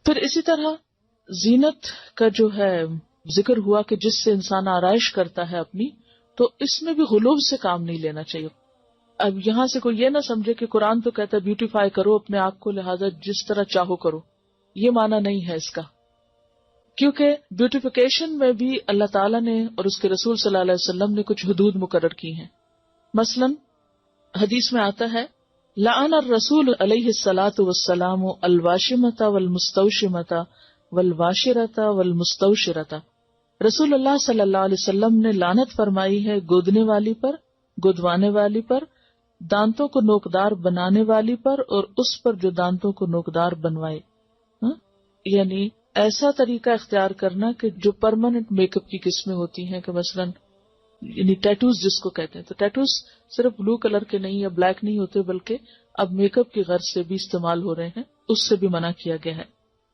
پھر اسی طرح زینت کا جو ہے ذکر ہوا کہ جس سے انسان آرائش کرتا ہے اپنی، تو اس میں بھی غلوب سے کام نہیں لینا چاہیے. اب یہاں سے کوئی یہ نہ سمجھے کہ قرآن تو کہتا ہے بیوٹیفائی کرو اپنے آپ کو، لہذا جس طرح چاہو کرو. یہ معنی نہیں ہے اس کا، کیونکہ بیوٹیفیکیشن میں بھی اللہ تعالیٰ نے اور اس کے رسول صلی اللہ علیہ وسلم نے کچھ حدود مقرر کی ہیں. مثلا حدیث میں آتا ہے لعن الرسول علیہ الصلاۃ والسلام الواشمۃ والمستوشمۃ والواشرۃ والمستوشرۃ. رسول اللہ صلی اللہ علیہ وسلم نے لعنت فرمائی ہے گودنے والی پر، گودوانے والی پر، دانتوں کو نوکدار بنانے والی پر، اور اس پر جو دانتوں کو نوکدار بنوائے. یعنی ایسا طریقہ اختیار کرنا کہ جو پرماننٹ میک اپ کی قسمیں ہوتی ہیں، کہ مثلاً یعنی ٹیٹوز جس کو کہتے ہیں، تو ٹیٹوز صرف بلو کلر کے نہیں یا بلیک نہیں ہوتے، بلکہ اب میک اپ کی غرض سے بھی استعمال ہو رہے ہیں، اس سے بھی منع کیا گیا ہے.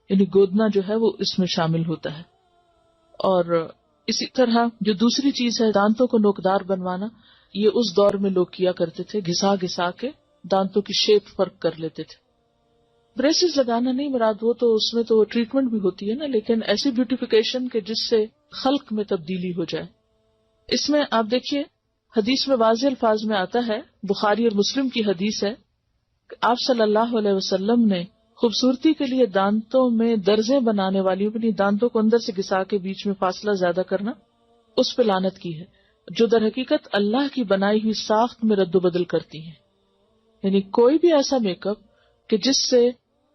یعنی گودنا جو ہے وہ اس میں شامل ہوتا ہے. اور اسی طرح جو دوسری چیز ہے دانتوں کو نوکدار بنوانا، یہ اس دور میں لوگ کیا کرتے تھے، گھسا گھسا کے دانتوں کی شیپ فرق کر لیتے تھے. بریسز لگانا نہیں مراد، وہ تو اس میں تو ٹریٹمنٹ بھی ہوتی ہے نا، لیکن ایسی بیوٹیفیکیشن کہ جس سے خلق میں تبدیلی ہو جائے. اس میں آپ دیکھیے حدیث میں واضح الفاظ میں آتا ہے، بخاری اور مسلم کی حدیث ہے کہ آپ صلی اللہ علیہ وسلم نے خوبصورتی کے لیے دانتوں میں درزیں بنانے والی، اپنی دانتوں کو اندر سے گھسا کے بیچ میں فاصلہ زیادہ کرنا، اس پہ لعنت کی ہے، جو در حقیقت اللہ کی بنائی ہوئی ساخت میں رد و بدل کرتی ہیں. یعنی کوئی بھی ایسا میک اپ کہ جس سے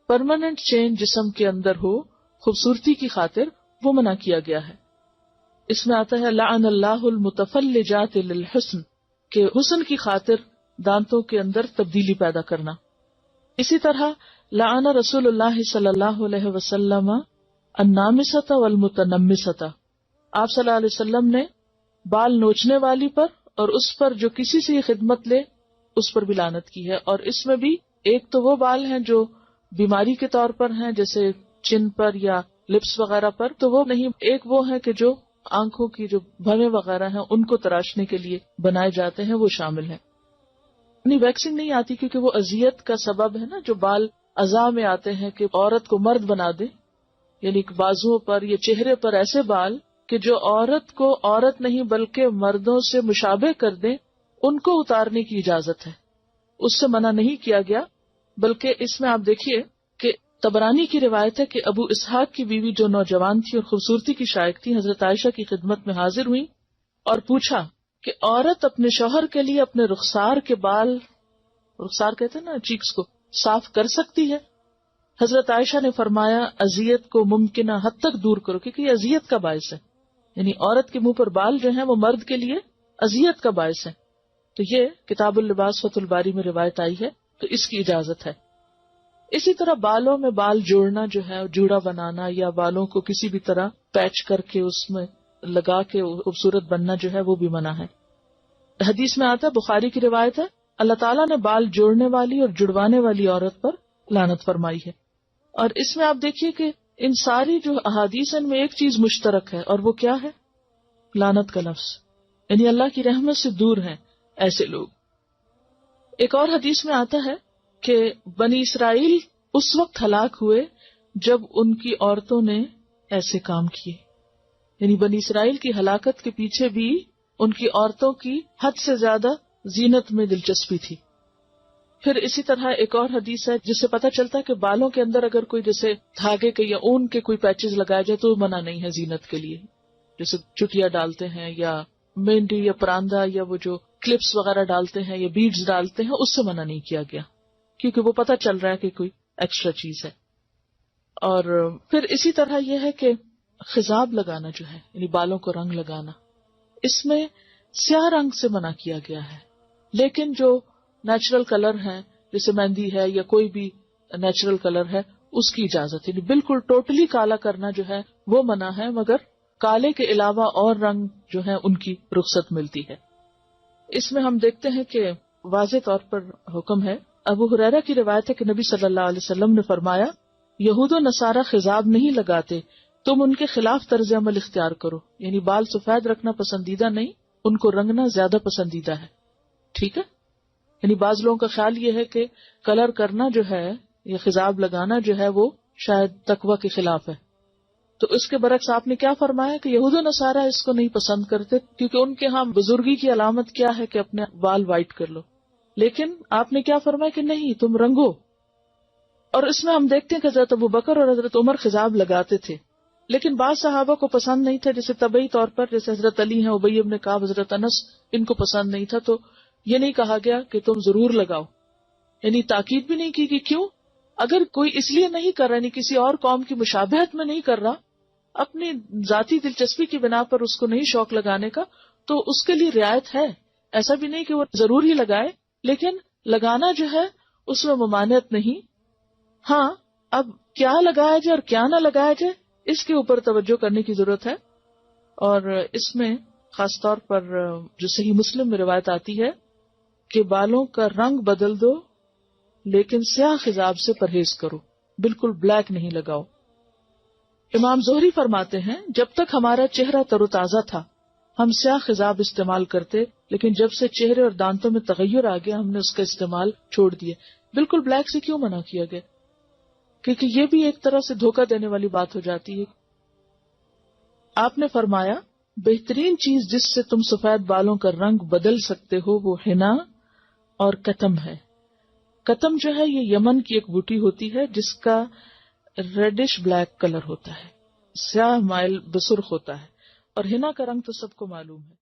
پرماننٹ چینج جسم کے اندر ہو خوبصورتی کی خاطر، وہ منع کیا گیا ہے. اس میں آتا ہے لعن اللہ المتفلجات للحسن، کہ حسن کی خاطر دانتوں کے اندر تبدیلی پیدا کرنا. اسی طرح لعن رسول اللہ صلی اللہ علیہ وسلم النامصۃ والمتنمصۃ. آپ صلی اللہ علیہ وسلم نے بال نوچنے والی پر اور اس پر جو کسی سے خدمت لے اس پر بھی لعنت کی ہے. اور اس میں بھی ایک تو وہ بال ہیں جو بیماری کے طور پر ہیں، جیسے چن پر یا لپس وغیرہ پر، تو وہ نہیں. ایک وہ ہے کہ جو آنکھوں کی جو بھویں وغیرہ ہیں ان کو تراشنے کے لیے بنائے جاتے ہیں، وہ شامل ہیں. نہیں، ویکسنگ نہیں آتی کیونکہ وہ اذیت کا سبب ہے نا. جو بال اعضاء میں آتے ہیں کہ عورت کو مرد بنا دے، یعنی بازوؤں پر یا چہرے پر ایسے بال کہ جو عورت کو عورت نہیں بلکہ مردوں سے مشابہ کر دیں، ان کو اتارنے کی اجازت ہے، اس سے منع نہیں کیا گیا. بلکہ اس میں آپ دیکھیے کہ طبرانی کی روایت ہے کہ ابو اسحاق کی بیوی جو نوجوان تھی اور خوبصورتی کی شائق تھی، حضرت عائشہ کی خدمت میں حاضر ہوئی اور پوچھا کہ عورت اپنے شوہر کے لیے اپنے رخسار کے بال، رخسار کہتے ہیں نا چیکس کو، صاف کر سکتی ہے؟ حضرت عائشہ نے فرمایا اذیت کو ممکنہ حد تک دور کرو، کیونکہ یہ اذیت کا باعث ہے. یعنی عورت کے منہ پر بال جو ہیں وہ مرد کے لیے اذیت کا باعث ہے. تو یہ کتاب اللباس فتح الباری میں روایت آئی ہے، تو اس کی اجازت ہے. اسی طرح بالوں میں بال جوڑنا جو ہے، جوڑا بنانا یا بالوں کو کسی بھی طرح پیچ کر کے اس میں لگا کے خوبصورت بننا جو ہے وہ بھی منع ہے. حدیث میں آتا ہے، بخاری کی روایت ہے، اللہ تعالیٰ نے بال جوڑنے والی اور جڑوانے والی عورت پر لعنت فرمائی ہے. اور اس میں آپ دیکھیے کہ ان ساری جو احادیث ان میں ایک چیز مشترک ہے، اور وہ کیا ہے؟ لعنت کا لفظ. یعنی اللہ کی رحمت سے دور ہیں ایسے لوگ. ایک اور حدیث میں آتا ہے کہ بنی اسرائیل اس وقت ہلاک ہوئے جب ان کی عورتوں نے ایسے کام کیے. یعنی بنی اسرائیل کی ہلاکت کے پیچھے بھی ان کی عورتوں کی حد سے زیادہ زینت میں دلچسپی تھی. پھر اسی طرح ایک اور حدیث ہے جس سے پتہ چلتا ہے کہ بالوں کے اندر اگر کوئی جیسے دھاگے کے یا اون کے کوئی پیچز لگائے جائے تو منع نہیں ہے زینت کے لیے، جیسے چٹیا ڈالتے ہیں یا مہندی یا پراندہ یا وہ جو کلپس وغیرہ ڈالتے ہیں یا بیڈز ڈالتے ہیں، اس سے منع نہیں کیا گیا کیونکہ وہ پتہ چل رہا ہے کہ کوئی ایکسٹرا چیز ہے. اور پھر اسی طرح یہ ہے کہ خضاب لگانا جو ہے، یعنی بالوں کو رنگ لگانا، اس میں سیاہ رنگ سے منع کیا گیا ہے. لیکن جو نیچرل کلر ہیں جیسے مہندی ہے یا کوئی بھی نیچرل کلر ہے اس کی اجازت ہے. یعنی بالکل ٹوٹلی کالا کرنا جو ہے وہ منع ہے، مگر کالے کے علاوہ اور رنگ جو ہیں ان کی رخصت ملتی ہے. اس میں ہم دیکھتے ہیں کہ واضح طور پر حکم ہے. ابو ہریرہ کی روایت ہے کہ نبی صلی اللہ علیہ وسلم نے فرمایا، یہود و نصارہ خضاب نہیں لگاتے، تم ان کے خلاف طرز عمل اختیار کرو. یعنی بال سفید رکھنا پسندیدہ نہیں، ان کو رنگنا زیادہ پسندیدہ ہے. ٹھیک ہے. یعنی بعض لوگوں کا خیال یہ ہے کہ کلر کرنا جو ہے یا خضاب لگانا جو ہے وہ شاید تقوی کے خلاف ہے. تو اس کے برعکس آپ نے کیا فرمایا کہ یہود و نصارہ اس کو نہیں پسند کرتے، کیونکہ ان کے ہاں بزرگی کی علامت کیا ہے کہ اپنے بال وائٹ کر لو. لیکن آپ نے کیا فرمایا کہ نہیں، تم رنگو. اور اس میں ہم دیکھتے ہیں کہ حضرت ابوبکر اور حضرت عمر خضاب لگاتے تھے، لیکن بعض صحابہ کو پسند نہیں تھا، جیسے طبعی طور پر جیسے حضرت علی ہیں، ابی بن کعب، حضرت انس، ان کو پسند نہیں تھا. تو یہ نہیں کہا گیا کہ تم ضرور لگاؤ، یعنی تاکید بھی نہیں کی کہ کیوں. اگر کوئی اس لیے نہیں کر رہا، یعنی کسی اور قوم کی مشابہت میں نہیں کر رہا، اپنی ذاتی دلچسپی کی بنا پر اس کو نہیں شوق لگانے کا، تو اس کے لیے رعایت ہے. ایسا بھی نہیں کہ وہ ضرور ہی لگائے، لیکن لگانا جو ہے اس میں ممانعت نہیں. ہاں، اب کیا لگایا جائے اور کیا نہ لگایا جائے اس کے اوپر توجہ کرنے کی ضرورت ہے. اور اس میں خاص طور پر جو صحیح مسلم میں روایت آتی ہے کہ بالوں کا رنگ بدل دو لیکن سیاہ خضاب سے پرہیز کرو، بالکل بلیک نہیں لگاؤ. امام زہری فرماتے ہیں جب تک ہمارا چہرہ تر و تازہ تھا ہم سیاہ خضاب استعمال کرتے، لیکن جب سے چہرے اور دانتوں میں تغیر آ گیا ہم نے اس کا استعمال چھوڑ دیا. بالکل بلیک سے کیوں منع کیا گیا؟ کیونکہ یہ بھی ایک طرح سے دھوکہ دینے والی بات ہو جاتی ہے. آپ نے فرمایا بہترین چیز جس سے تم سفید بالوں کا رنگ بدل سکتے ہو وہ حنا اور کتم ہے. کتم جو ہے یہ یمن کی ایک بوٹی ہوتی ہے جس کا ریڈش بلیک کلر ہوتا ہے، سیاہ مائل بسرخ ہوتا ہے، اور حنا کا رنگ تو سب کو معلوم ہے.